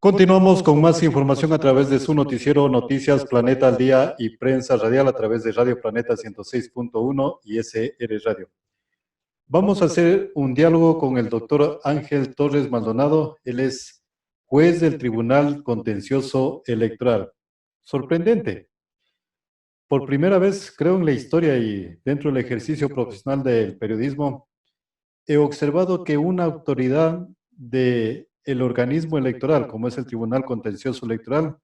Continuamos con más información a través de su noticiero Noticias Planeta al Día y Prensa Radial a través de Radio Planeta 106.1 y SR Radio. Vamos a hacer un diálogo con el doctor Ángel Torres Maldonado. Él es juez del Tribunal Contencioso Electoral. Sorprendente. Por primera vez, creo en la historia y dentro del ejercicio profesional del periodismo, he observado que una autoridad del organismo electoral, como es el Tribunal Contencioso Electoral,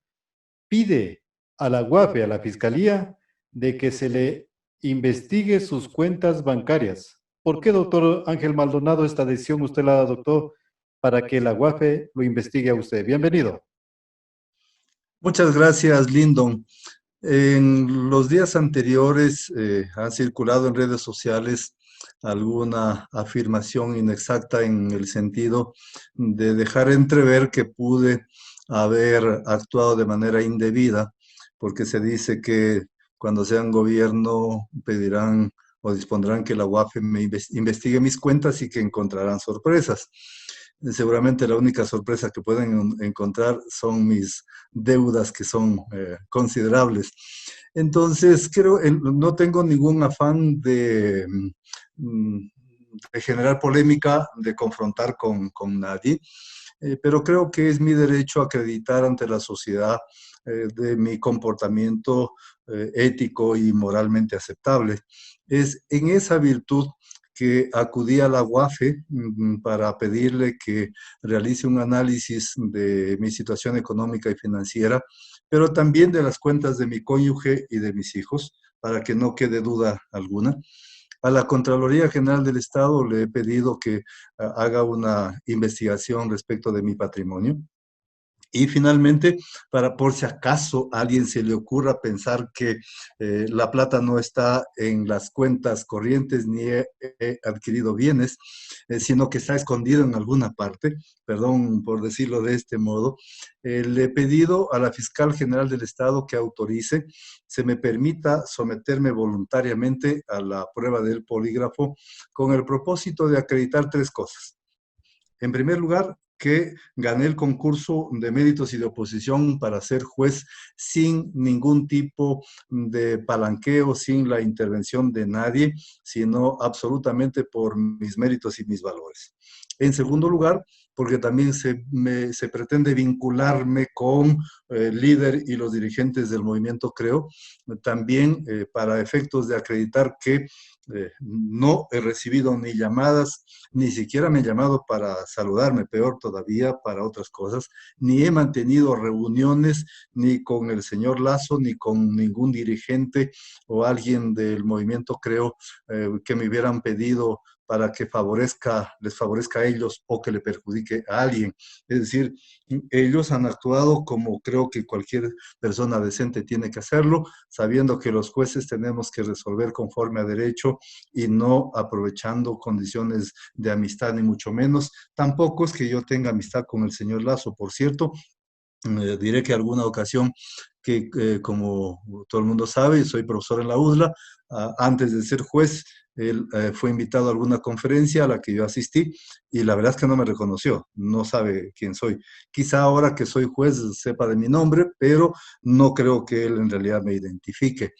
pide a la UAFE, a la Fiscalía, de que se le investigue sus cuentas bancarias. ¿Por qué, doctor Ángel Maldonado, esta decisión usted la adoptó para que la UAFE lo investigue a usted? Bienvenido. Muchas gracias, Lyndon. En los días anteriores ha circulado en redes sociales alguna afirmación inexacta en el sentido de dejar entrever que pude haber actuado de manera indebida, porque se dice que cuando sean gobierno pedirán o dispondrán que la UAFE me investigue mis cuentas y que encontrarán sorpresas. Seguramente la única sorpresa que pueden encontrar son mis deudas, que son considerables. Entonces, no tengo ningún afán de generar polémica, de confrontar con nadie, pero creo que es mi derecho acreditar ante la sociedad de mi comportamiento ético y moralmente aceptable. Es en esa virtud que acudí a la UAFE para pedirle que realice un análisis de mi situación económica y financiera, pero también de las cuentas de mi cónyuge y de mis hijos, para que no quede duda alguna. A la Contraloría General del Estado le he pedido que haga una investigación respecto de mi patrimonio. Y finalmente, por si acaso a alguien se le ocurra pensar que la plata no está en las cuentas corrientes ni he adquirido bienes, sino que está escondido en alguna parte, perdón por decirlo de este modo, le he pedido a la Fiscal General del Estado que autorice, se me permita someterme voluntariamente a la prueba del polígrafo con el propósito de acreditar tres cosas. En primer lugar, que gané el concurso de méritos y de oposición para ser juez sin ningún tipo de palanqueo, sin la intervención de nadie, sino absolutamente por mis méritos y mis valores. En segundo lugar, porque también se pretende vincularme con el líder y los dirigentes del movimiento Creo, también para efectos de acreditar que no he recibido ni llamadas, ni siquiera me han llamado para saludarme, peor todavía para otras cosas, ni he mantenido reuniones ni con el señor Lasso, ni con ningún dirigente o alguien del movimiento Creo que me hubieran pedido para que les favorezca a ellos o que le perjudique a alguien. Es decir, ellos han actuado como creo que cualquier persona decente tiene que hacerlo, sabiendo que los jueces tenemos que resolver conforme a derecho y no aprovechando condiciones de amistad, ni mucho menos. Tampoco es que yo tenga amistad con el señor Lasso, por cierto. Diré que alguna ocasión que, como todo el mundo sabe, soy profesor en la UDLA, antes de ser juez, él fue invitado a alguna conferencia a la que yo asistí y la verdad es que no me reconoció, no sabe quién soy. Quizá ahora que soy juez sepa de mi nombre, pero no creo que él en realidad me identifique.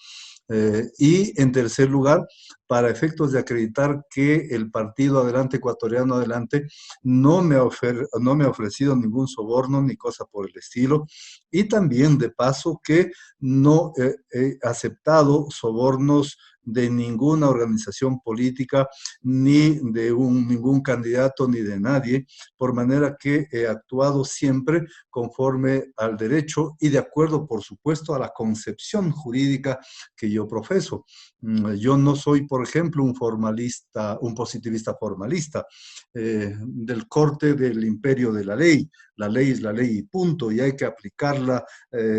Y en tercer lugar, para efectos de acreditar que el partido Adelante Ecuatoriano Adelante no me ha ofrecido ningún soborno ni cosa por el estilo, y también de paso que no he aceptado sobornos de ninguna organización política, ni de ningún candidato, ni de nadie, por manera que he actuado siempre conforme al derecho y de acuerdo, por supuesto, a la concepción jurídica que yo profeso. Yo no soy, por ejemplo, un formalista, un positivista formalista, del corte del imperio de la ley. La ley es la ley y punto, y hay que aplicarla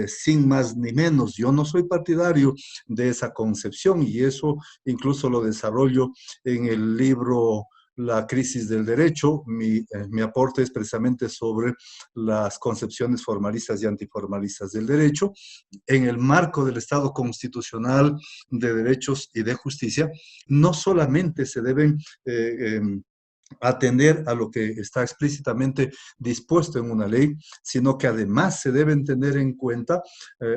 sin más ni menos. Yo no soy partidario de esa concepción y eso incluso lo desarrollo en el libro La crisis del derecho. Mi aporte es precisamente sobre las concepciones formalistas y antiformalistas del derecho en el marco del Estado constitucional de derechos y de justicia. No solamente se deben atender a lo que está explícitamente dispuesto en una ley, sino que además se deben tener en cuenta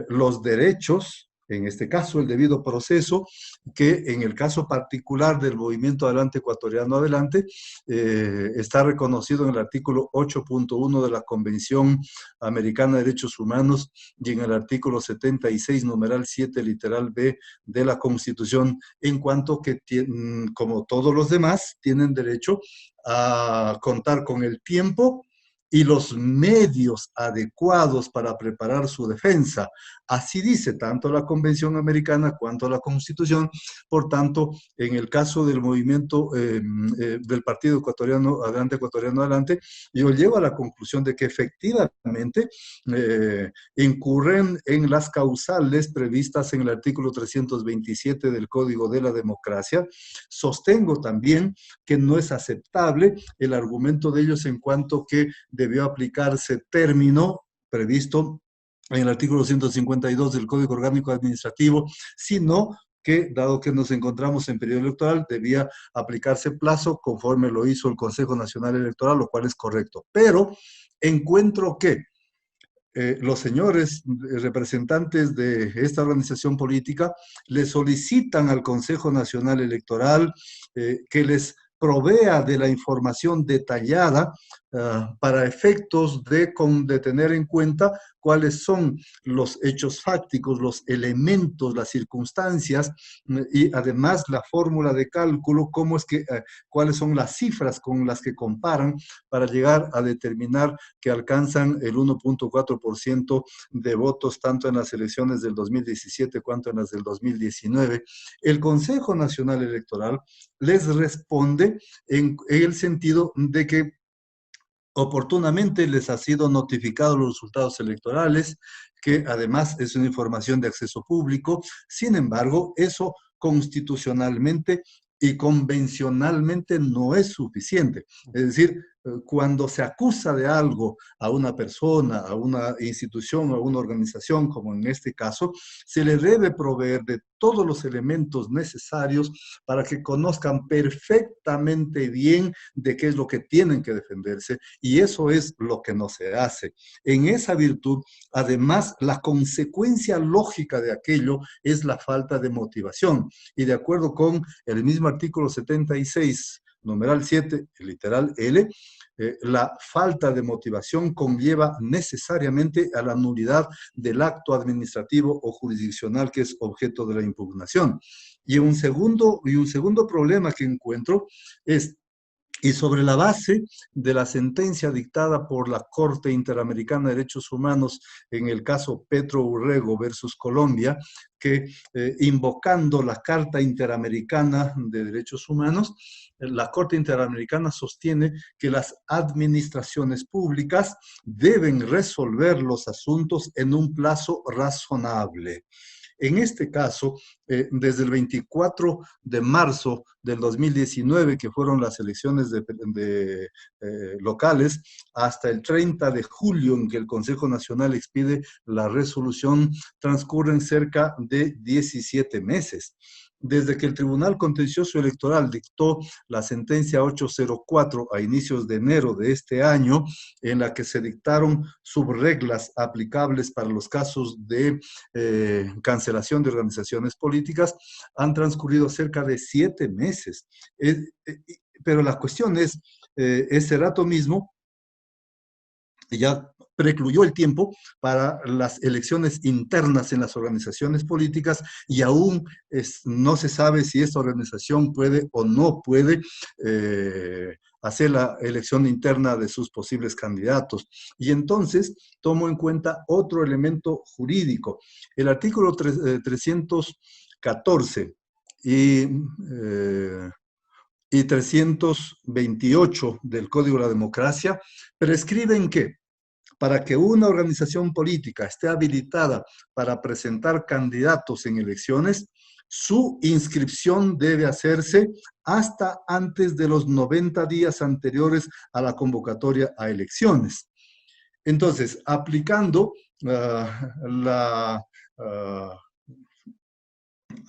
los derechos, en este caso el debido proceso, que en el caso particular del Movimiento Adelante Ecuatoriano Adelante, está reconocido en el artículo 8.1 de la Convención Americana de Derechos Humanos y en el artículo 76, numeral 7, literal B de la Constitución, en cuanto que, como todos los demás, tienen derecho a contar con el tiempo y los medios adecuados para preparar su defensa. Así dice tanto la Convención Americana cuanto la Constitución. Por tanto, en el caso del movimiento del Partido Ecuatoriano Adelante, yo llego a la conclusión de que efectivamente incurren en las causales previstas en el artículo 327 del Código de la Democracia. Sostengo también que no es aceptable el argumento de ellos en cuanto que debió aplicarse término previsto en el artículo 152 del Código Orgánico Administrativo, sino que, dado que nos encontramos en periodo electoral, debía aplicarse plazo conforme lo hizo el Consejo Nacional Electoral, lo cual es correcto. Pero encuentro que los señores representantes de esta organización política le solicitan al Consejo Nacional Electoral que les provea de la información detallada para efectos de tener en cuenta cuáles son los hechos fácticos, los elementos, las circunstancias y además la fórmula de cálculo, cuáles son las cifras con las que comparan para llegar a determinar que alcanzan el 1.4% de votos tanto en las elecciones del 2017 cuanto en las del 2019. El Consejo Nacional Electoral les responde en el sentido de que oportunamente les ha sido notificado los resultados electorales, que además es una información de acceso público. Sin embargo, eso constitucionalmente y convencionalmente no es suficiente. Es decir, cuando se acusa de algo a una persona, a una institución, a una organización, como en este caso, se le debe proveer de todos los elementos necesarios para que conozcan perfectamente bien de qué es lo que tienen que defenderse, y eso es lo que no se hace. En esa virtud, además, la consecuencia lógica de aquello es la falta de motivación, y de acuerdo con el mismo artículo 76, numeral 7, literal L, la falta de motivación conlleva necesariamente a la nulidad del acto administrativo o jurisdiccional que es objeto de la impugnación. Y un segundo problema que encuentro es, y sobre la base de la sentencia dictada por la Corte Interamericana de Derechos Humanos en el caso Petro Urrego versus Colombia, que invocando la Carta Interamericana de Derechos Humanos, la Corte Interamericana sostiene que las administraciones públicas deben resolver los asuntos en un plazo razonable. En este caso, desde el 24 de marzo del 2019, que fueron las elecciones locales, hasta el 30 de julio, en que el Consejo Nacional expide la resolución, transcurren cerca de 17 meses. Desde que el Tribunal Contencioso Electoral dictó la sentencia 804 a inicios de enero de este año, en la que se dictaron subreglas aplicables para los casos de cancelación de organizaciones políticas, han transcurrido cerca de 7 meses. Pero la cuestión es, ese rato mismo ya precluyó el tiempo para las elecciones internas en las organizaciones políticas y aún no se sabe si esta organización puede o no puede hacer la elección interna de sus posibles candidatos. Y entonces tomo en cuenta otro elemento jurídico. El artículo 314 y 328 del Código de la Democracia prescriben que para que una organización política esté habilitada para presentar candidatos en elecciones, su inscripción debe hacerse hasta antes de los 90 días anteriores a la convocatoria a elecciones. Entonces, aplicando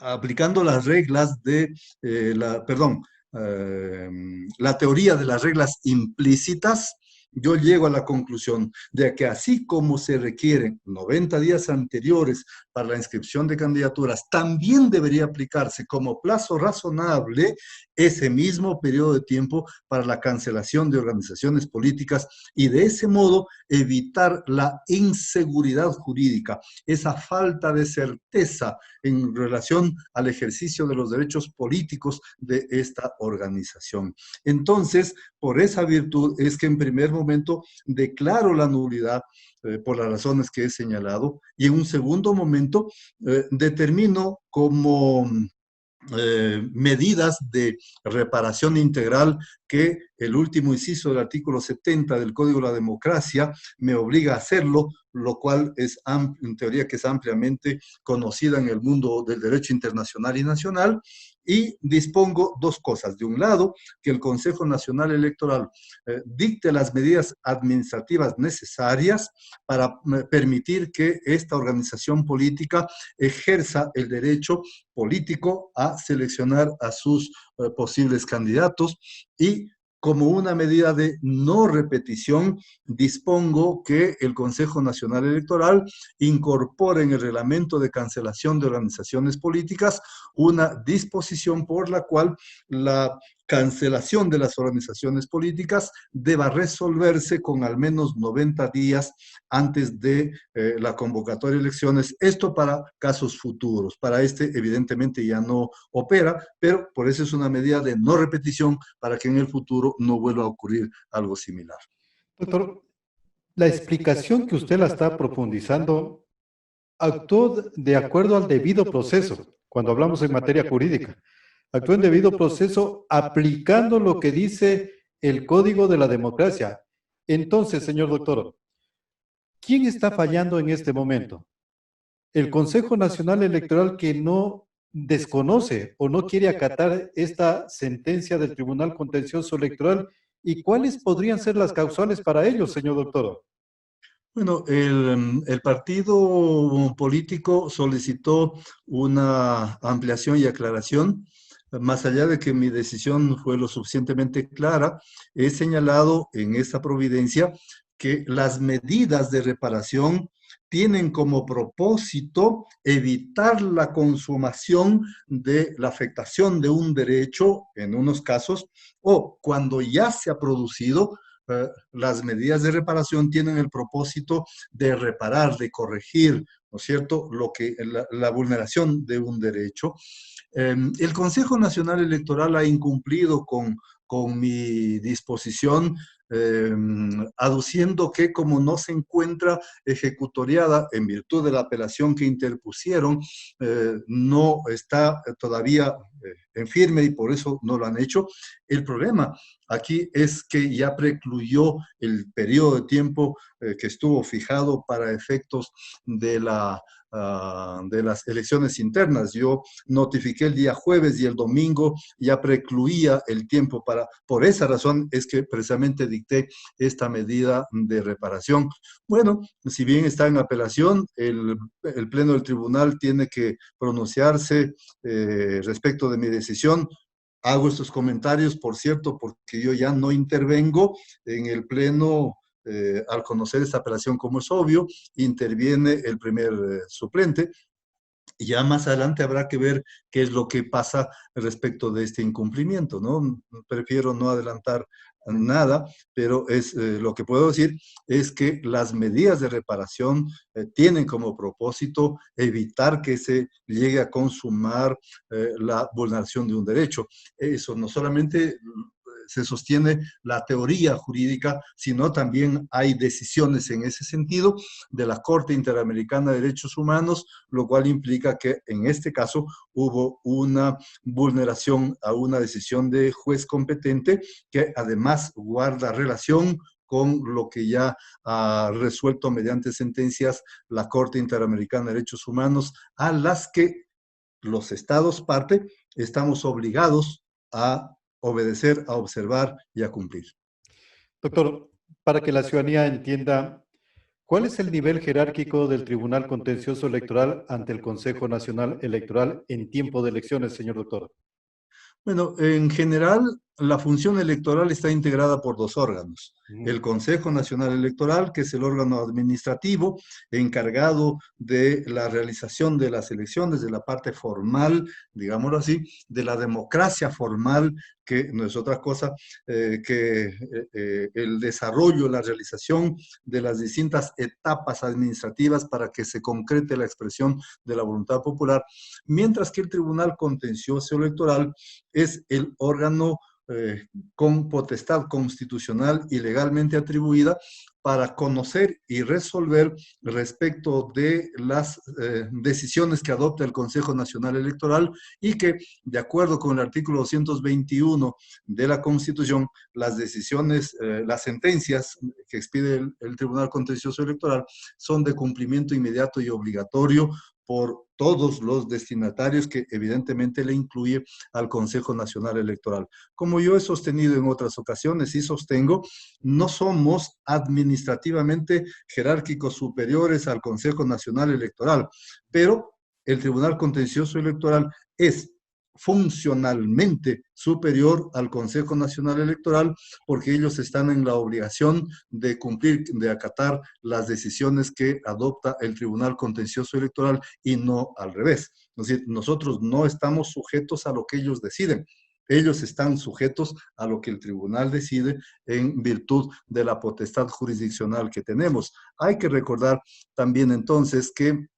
aplicando las reglas de, la teoría de las reglas implícitas, yo llego a la conclusión de que así como se requieren 90 días anteriores para la inscripción de candidaturas, también debería aplicarse como plazo razonable ese mismo periodo de tiempo para la cancelación de organizaciones políticas y de ese modo evitar la inseguridad jurídica, esa falta de certeza en relación al ejercicio de los derechos políticos de esta organización. Entonces, por esa virtud es que en primer momento declaro la nulidad por las razones que he señalado y en un segundo momento determino como medidas de reparación integral que el último inciso del artículo 70 del Código de la Democracia me obliga a hacerlo, lo cual es en teoría que es ampliamente conocida en el mundo del derecho internacional y nacional, y dispongo dos cosas. De un lado, que el Consejo Nacional Electoral dicte las medidas administrativas necesarias para permitir que esta organización política ejerza el derecho político a seleccionar a sus posibles candidatos y como una medida de no repetición, dispongo que el Consejo Nacional Electoral incorpore en el reglamento de cancelación de organizaciones políticas una disposición por la cual la cancelación de las organizaciones políticas deba resolverse con al menos 90 días antes de la convocatoria de elecciones. Esto para casos futuros. Para este, evidentemente, ya no opera, pero por eso es una medida de no repetición para que en el futuro no vuelva a ocurrir algo similar. Doctor, la explicación que usted la está profundizando actuó de acuerdo al debido proceso, cuando hablamos en materia jurídica. Actuó en debido proceso aplicando lo que dice el Código de la Democracia. Entonces, señor doctor, ¿quién está fallando en este momento? ¿El Consejo Nacional Electoral que no desconoce o no quiere acatar esta sentencia del Tribunal Contencioso Electoral? ¿Y cuáles podrían ser las causales para ello, señor doctor? Bueno, el partido político solicitó una ampliación y aclaración. Más allá de que mi decisión fue lo suficientemente clara, he señalado en esta providencia que las medidas de reparación tienen como propósito evitar la consumación de la afectación de un derecho en unos casos o cuando ya se ha producido las medidas de reparación tienen el propósito de reparar, de corregir, ¿no es cierto?, la vulneración de un derecho. El Consejo Nacional Electoral ha incumplido con mi disposición, aduciendo que como no se encuentra ejecutoriada en virtud de la apelación que interpusieron, no está todavía en firme y por eso no lo han hecho. El problema aquí es que ya precluyó el periodo de tiempo que estuvo fijado para efectos de de las elecciones internas. Yo notifiqué el día jueves y el domingo ya precluía el tiempo por esa razón es que precisamente dicté esta medida de reparación. Bueno, si bien está en apelación, el Pleno del Tribunal tiene que pronunciarse respecto de mi decisión. Hago estos comentarios, por cierto, porque yo ya no intervengo en el Pleno. Al conocer esta apelación, como es obvio, interviene el primer suplente. Y ya más adelante habrá que ver qué es lo que pasa respecto de este incumplimiento, ¿no? Prefiero no adelantar nada, pero lo que puedo decir es que las medidas de reparación tienen como propósito evitar que se llegue a consumar la vulneración de un derecho. Eso no solamente se sostiene la teoría jurídica, sino también hay decisiones en ese sentido de la Corte Interamericana de Derechos Humanos, lo cual implica que en este caso hubo una vulneración a una decisión de juez competente que además guarda relación con lo que ya ha resuelto mediante sentencias la Corte Interamericana de Derechos Humanos, a las que los estados parte estamos obligados a obedecer, a observar y a cumplir. Doctor, para que la ciudadanía entienda, ¿cuál es el nivel jerárquico del Tribunal Contencioso Electoral ante el Consejo Nacional Electoral en tiempo de elecciones, señor doctor? Bueno, en general, la función electoral está integrada por dos órganos. Ujú. El Consejo Nacional Electoral, que es el órgano administrativo encargado de la realización de las elecciones, de la parte formal, digámoslo así, de la democracia formal, que no es otra cosa que el desarrollo, la realización de las distintas etapas administrativas para que se concrete la expresión de la voluntad popular, mientras que el Tribunal Contencioso Electoral es el órgano con potestad constitucional y legalmente atribuida para conocer y resolver respecto de las decisiones que adopta el Consejo Nacional Electoral y que, de acuerdo con el artículo 221 de la Constitución, las decisiones, las sentencias que expide el Tribunal Contencioso Electoral son de cumplimiento inmediato y obligatorio por todos los destinatarios, que evidentemente le incluye al Consejo Nacional Electoral. Como yo he sostenido en otras ocasiones y sostengo, no somos administrativamente jerárquicos superiores al Consejo Nacional Electoral, pero el Tribunal Contencioso Electoral es funcionalmente superior al Consejo Nacional Electoral, porque ellos están en la obligación de cumplir, de acatar las decisiones que adopta el Tribunal Contencioso Electoral y no al revés. Es decir, nosotros no estamos sujetos a lo que ellos deciden. Ellos están sujetos a lo que el tribunal decide en virtud de la potestad jurisdiccional que tenemos. Hay que recordar también entonces que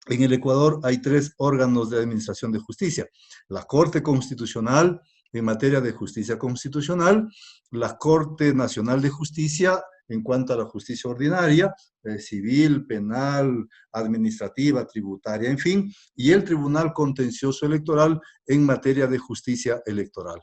en el Ecuador hay tres órganos de administración de justicia: la Corte Constitucional en materia de justicia constitucional, la Corte Nacional de Justicia en cuanto a la justicia ordinaria, civil, penal, administrativa, tributaria, en fin, y el Tribunal Contencioso Electoral en materia de justicia electoral.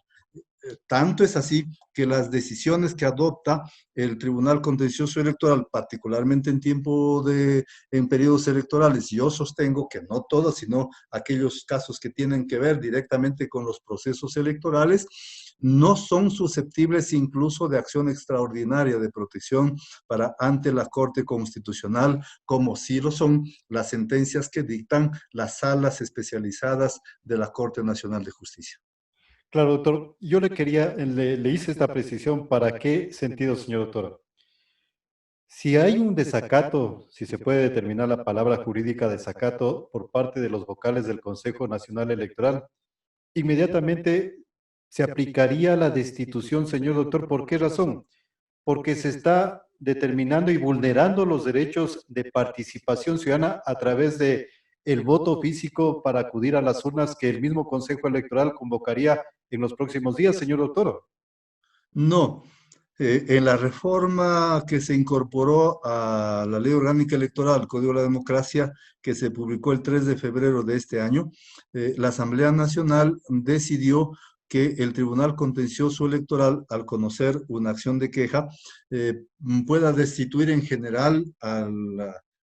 Tanto es así que las decisiones que adopta el Tribunal Contencioso Electoral, particularmente en periodos electorales, yo sostengo que no todas, sino aquellos casos que tienen que ver directamente con los procesos electorales, no son susceptibles incluso de acción extraordinaria de protección ante la Corte Constitucional, como sí lo son las sentencias que dictan las salas especializadas de la Corte Nacional de Justicia. Claro, doctor, yo le hice esta precisión. ¿Para qué sentido, señor doctor? Si hay un desacato, si se puede determinar la palabra jurídica desacato por parte de los vocales del Consejo Nacional Electoral, inmediatamente se aplicaría la destitución, señor doctor. ¿Por qué razón? Porque se está determinando y vulnerando los derechos de participación ciudadana a través de el voto físico para acudir a las urnas que el mismo Consejo Electoral convocaría en los próximos días, señor doctor. No, en la reforma que se incorporó a la Ley Orgánica Electoral, Código de la Democracia, que se publicó el 3 de febrero de este año, la Asamblea Nacional decidió que el Tribunal Contencioso Electoral, al conocer una acción de queja, pueda destituir en general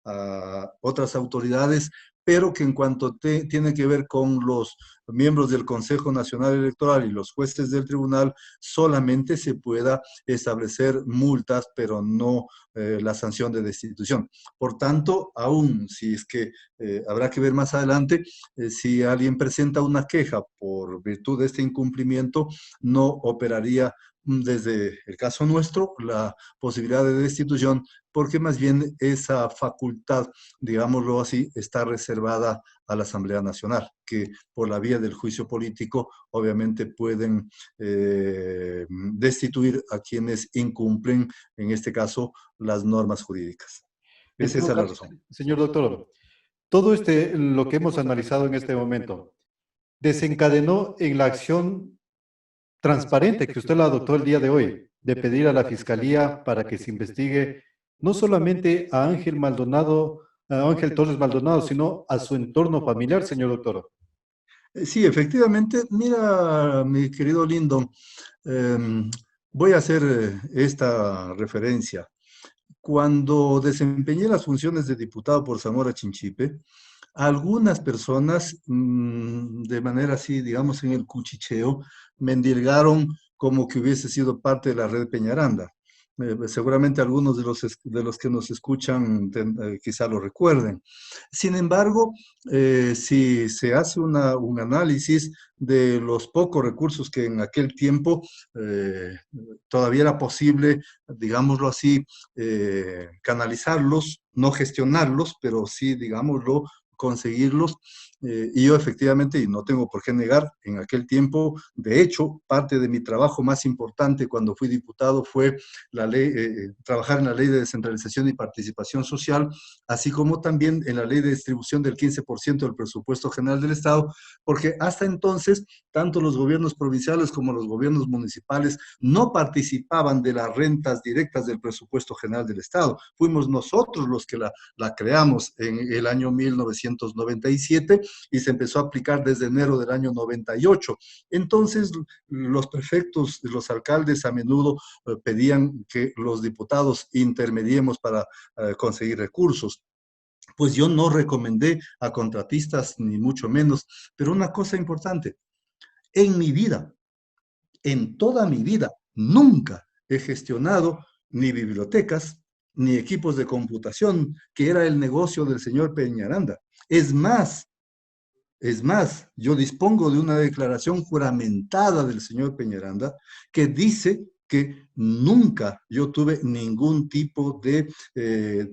a otras autoridades, pero que en cuanto tiene que ver con los miembros del Consejo Nacional Electoral y los jueces del tribunal, solamente se pueda establecer multas, pero no la sanción de destitución. Por tanto, aún si es que habrá que ver más adelante, si alguien presenta una queja por virtud de este incumplimiento, no operaría desde el caso nuestro la posibilidad de destitución, porque más bien esa facultad, digámoslo así, está reservada a la Asamblea Nacional, que por la vía del juicio político obviamente pueden destituir a quienes incumplen, en este caso, las normas jurídicas. En Esa es todo la caso, razón. señor doctor, todo lo que hemos analizado en este momento, desencadenó en la acción transparente que usted la adoptó el día de hoy, de pedir a la Fiscalía para que se investigue no solamente a Ángel Maldonado, a Ángel Torres Maldonado, sino a su entorno familiar, señor doctor. Sí, efectivamente, mira, mi querido Lindo, eh, voy a hacer esta referencia. Cuando desempeñé las funciones de diputado por Zamora Chinchipe, algunas personas, de manera así, digamos, en el cuchicheo, me endilgaron como que hubiese sido parte de la red Peñaranda. Seguramente algunos de los que nos escuchan quizá lo recuerden. Sin embargo, si se hace un análisis de los pocos recursos que en aquel tiempo todavía era posible, digámoslo así, canalizarlos, no gestionarlos, pero sí, digámoslo, conseguirlos. Y yo efectivamente, y no tengo por qué negar, en aquel tiempo, de hecho, parte de mi trabajo más importante cuando fui diputado fue trabajar en la ley de descentralización y participación social, así como también en la ley de distribución del 15% del presupuesto general del Estado, porque hasta entonces, tanto los gobiernos provinciales como los gobiernos municipales no participaban de las rentas directas del presupuesto general del Estado. Fuimos nosotros los que la creamos en el año 1997 y se empezó a aplicar desde enero del año 98. Entonces, los prefectos, los alcaldes a menudo pedían que los diputados intermediemos para conseguir recursos. Pues yo no recomendé a contratistas, ni mucho menos, pero una cosa importante, en mi vida, en toda mi vida, nunca he gestionado ni bibliotecas, ni equipos de computación, que era el negocio del señor Peñaranda. Es más, yo dispongo de una declaración juramentada del señor Peñaranda que dice que nunca yo tuve ningún tipo de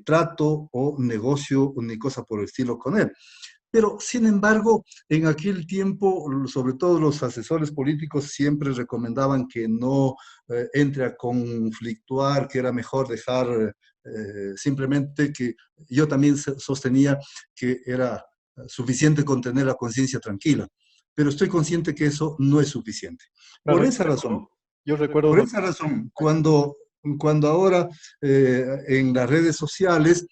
trato o negocio ni cosa por el estilo con él. Pero, sin embargo, en aquel tiempo, sobre todo los asesores políticos siempre recomendaban que no entre a conflictuar, que era mejor dejar simplemente que yo también sostenía que era suficiente con tener la conciencia tranquila, pero estoy consciente que eso no es suficiente. Por Claro, esa razón, yo recuerdo, por esa razón, cuando ahora en las redes sociales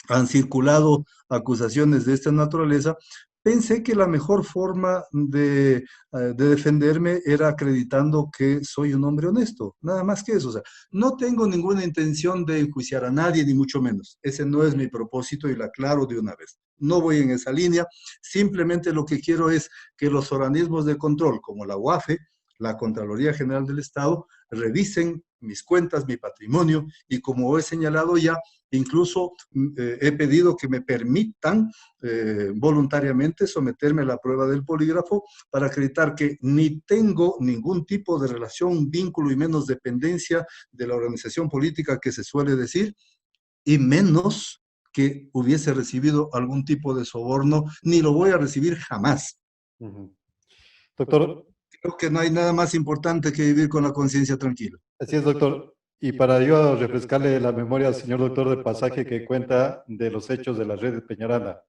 han circulado acusaciones de esta naturaleza, pensé que la mejor forma de defenderme era acreditando que soy un hombre honesto, nada más que eso. O sea, no tengo ninguna intención de enjuiciar a nadie, ni mucho menos. Ese no es mi propósito y lo aclaro de una vez. No voy en esa línea, simplemente lo que quiero es que los organismos de control, como la UAFE, la Contraloría General del Estado, revisen mis cuentas, mi patrimonio, y como he señalado ya, incluso he pedido que me permitan voluntariamente someterme a la prueba del polígrafo para acreditar que ni tengo ningún tipo de relación, vínculo y menos dependencia de la organización política que se suele decir, y menos que hubiese recibido algún tipo de soborno, ni lo voy a recibir jamás. doctor, Creo que no hay nada más importante que vivir con la conciencia tranquila. así es, doctor. Y para yo refrescarle la memoria al señor doctor del pasaje que cuenta de los hechos de la red de Peñaranda.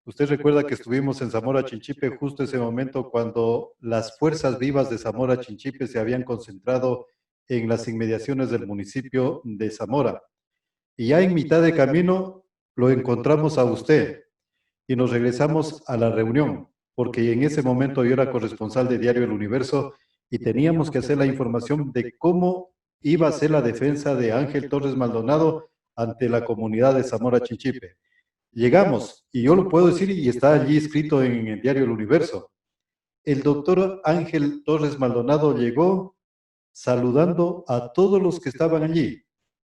Usted recuerda que estuvimos en Zamora Chinchipe justo ese momento cuando las fuerzas vivas de Zamora Chinchipe se habían concentrado en las inmediaciones del municipio de Zamora. Y ya en mitad de camino lo encontramos a usted y nos regresamos a la reunión, porque en ese momento yo era corresponsal de Diario El Universo y teníamos que hacer la información de cómo iba a ser la defensa de Ángel Torres Maldonado ante la comunidad de Zamora Chinchipe. Llegamos, y yo lo puedo decir, y está allí escrito en el Diario El Universo. El doctor Ángel Torres Maldonado llegó saludando a todos los que estaban allí.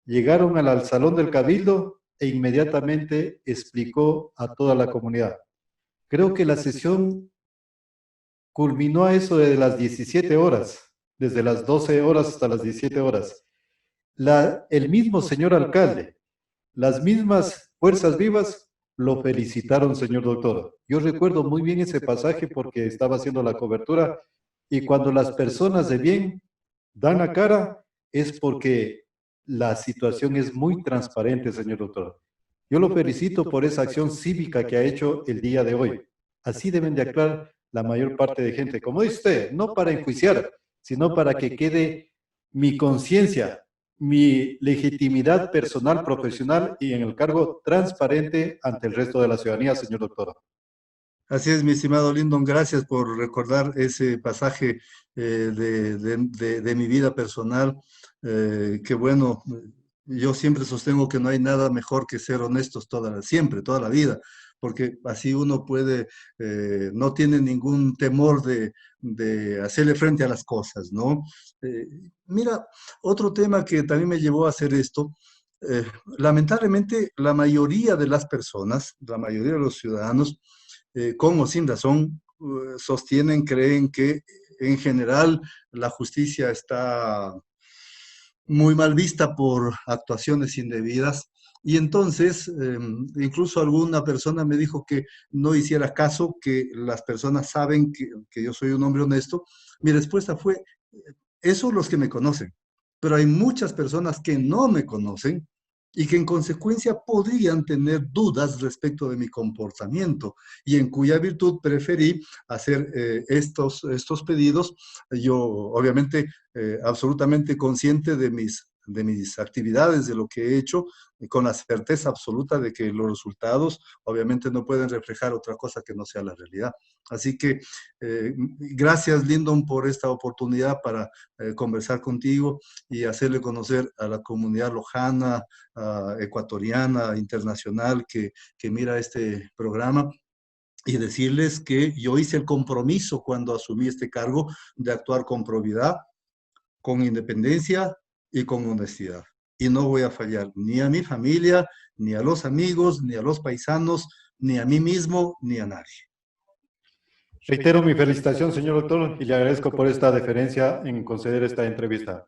Llegaron al salón del Cabildo e inmediatamente explicó a toda la comunidad. Creo que la sesión culminó a eso de las 17 horas, desde las 12 horas hasta las 17 horas. El mismo señor alcalde, las mismas fuerzas vivas lo felicitaron, señor doctor. Yo recuerdo muy bien ese pasaje porque estaba haciendo la cobertura y cuando las personas de bien dan la cara es porque la situación es muy transparente, señor doctor. Yo lo felicito por esa acción cívica que ha hecho el día de hoy. Así deben de actuar la mayor parte de gente. Como dice usted, no para enjuiciar, sino para que quede mi conciencia, mi legitimidad personal, profesional y en el cargo transparente ante el resto de la ciudadanía, señor doctor. Así es, mi estimado Lyndon, gracias por recordar ese pasaje de mi vida personal. Que bueno, yo siempre sostengo que no hay nada mejor que ser honestos siempre, toda la vida, porque así uno puede, no tiene ningún temor de hacerle frente a las cosas, ¿no? Eh, Mira, otro tema que también me llevó a hacer esto, lamentablemente la mayoría de las personas, la mayoría de los ciudadanos, con o sin razón, sostienen, creen que en general la justicia está muy mal vista por actuaciones indebidas. Y entonces, incluso alguna persona me dijo que no hiciera caso, que las personas saben que yo soy un hombre honesto. Mi respuesta fue, eso los que me conocen, pero hay muchas personas que no me conocen y que en consecuencia podrían tener dudas respecto de mi comportamiento y en cuya virtud preferí hacer estos pedidos. Yo, obviamente, absolutamente consciente de mis actividades, de lo que he hecho, con la certeza absoluta de que los resultados obviamente no pueden reflejar otra cosa que no sea la realidad. Así que gracias, Lyndon, por esta oportunidad para conversar contigo y hacerle conocer a la comunidad lojana, ecuatoriana, internacional que mira este programa, y decirles que yo hice el compromiso cuando asumí este cargo de actuar con probidad, con independencia y con honestidad. Y no voy a fallar ni a mi familia, ni a los amigos, ni a los paisanos, ni a mí mismo, ni a nadie. Reitero mi felicitación, señor doctor, y le agradezco por esta deferencia en conceder esta entrevista.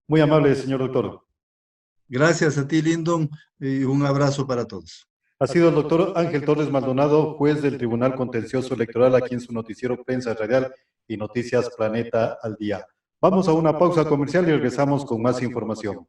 Muy amable, señor doctor. Gracias a ti, Lyndon, y un abrazo para todos. Ha sido el doctor Ángel Torres Maldonado, juez del Tribunal Contencioso Electoral, aquí en su noticiero Prensa Radial y Noticias Planeta al Día. Vamos a una pausa comercial y regresamos con más información.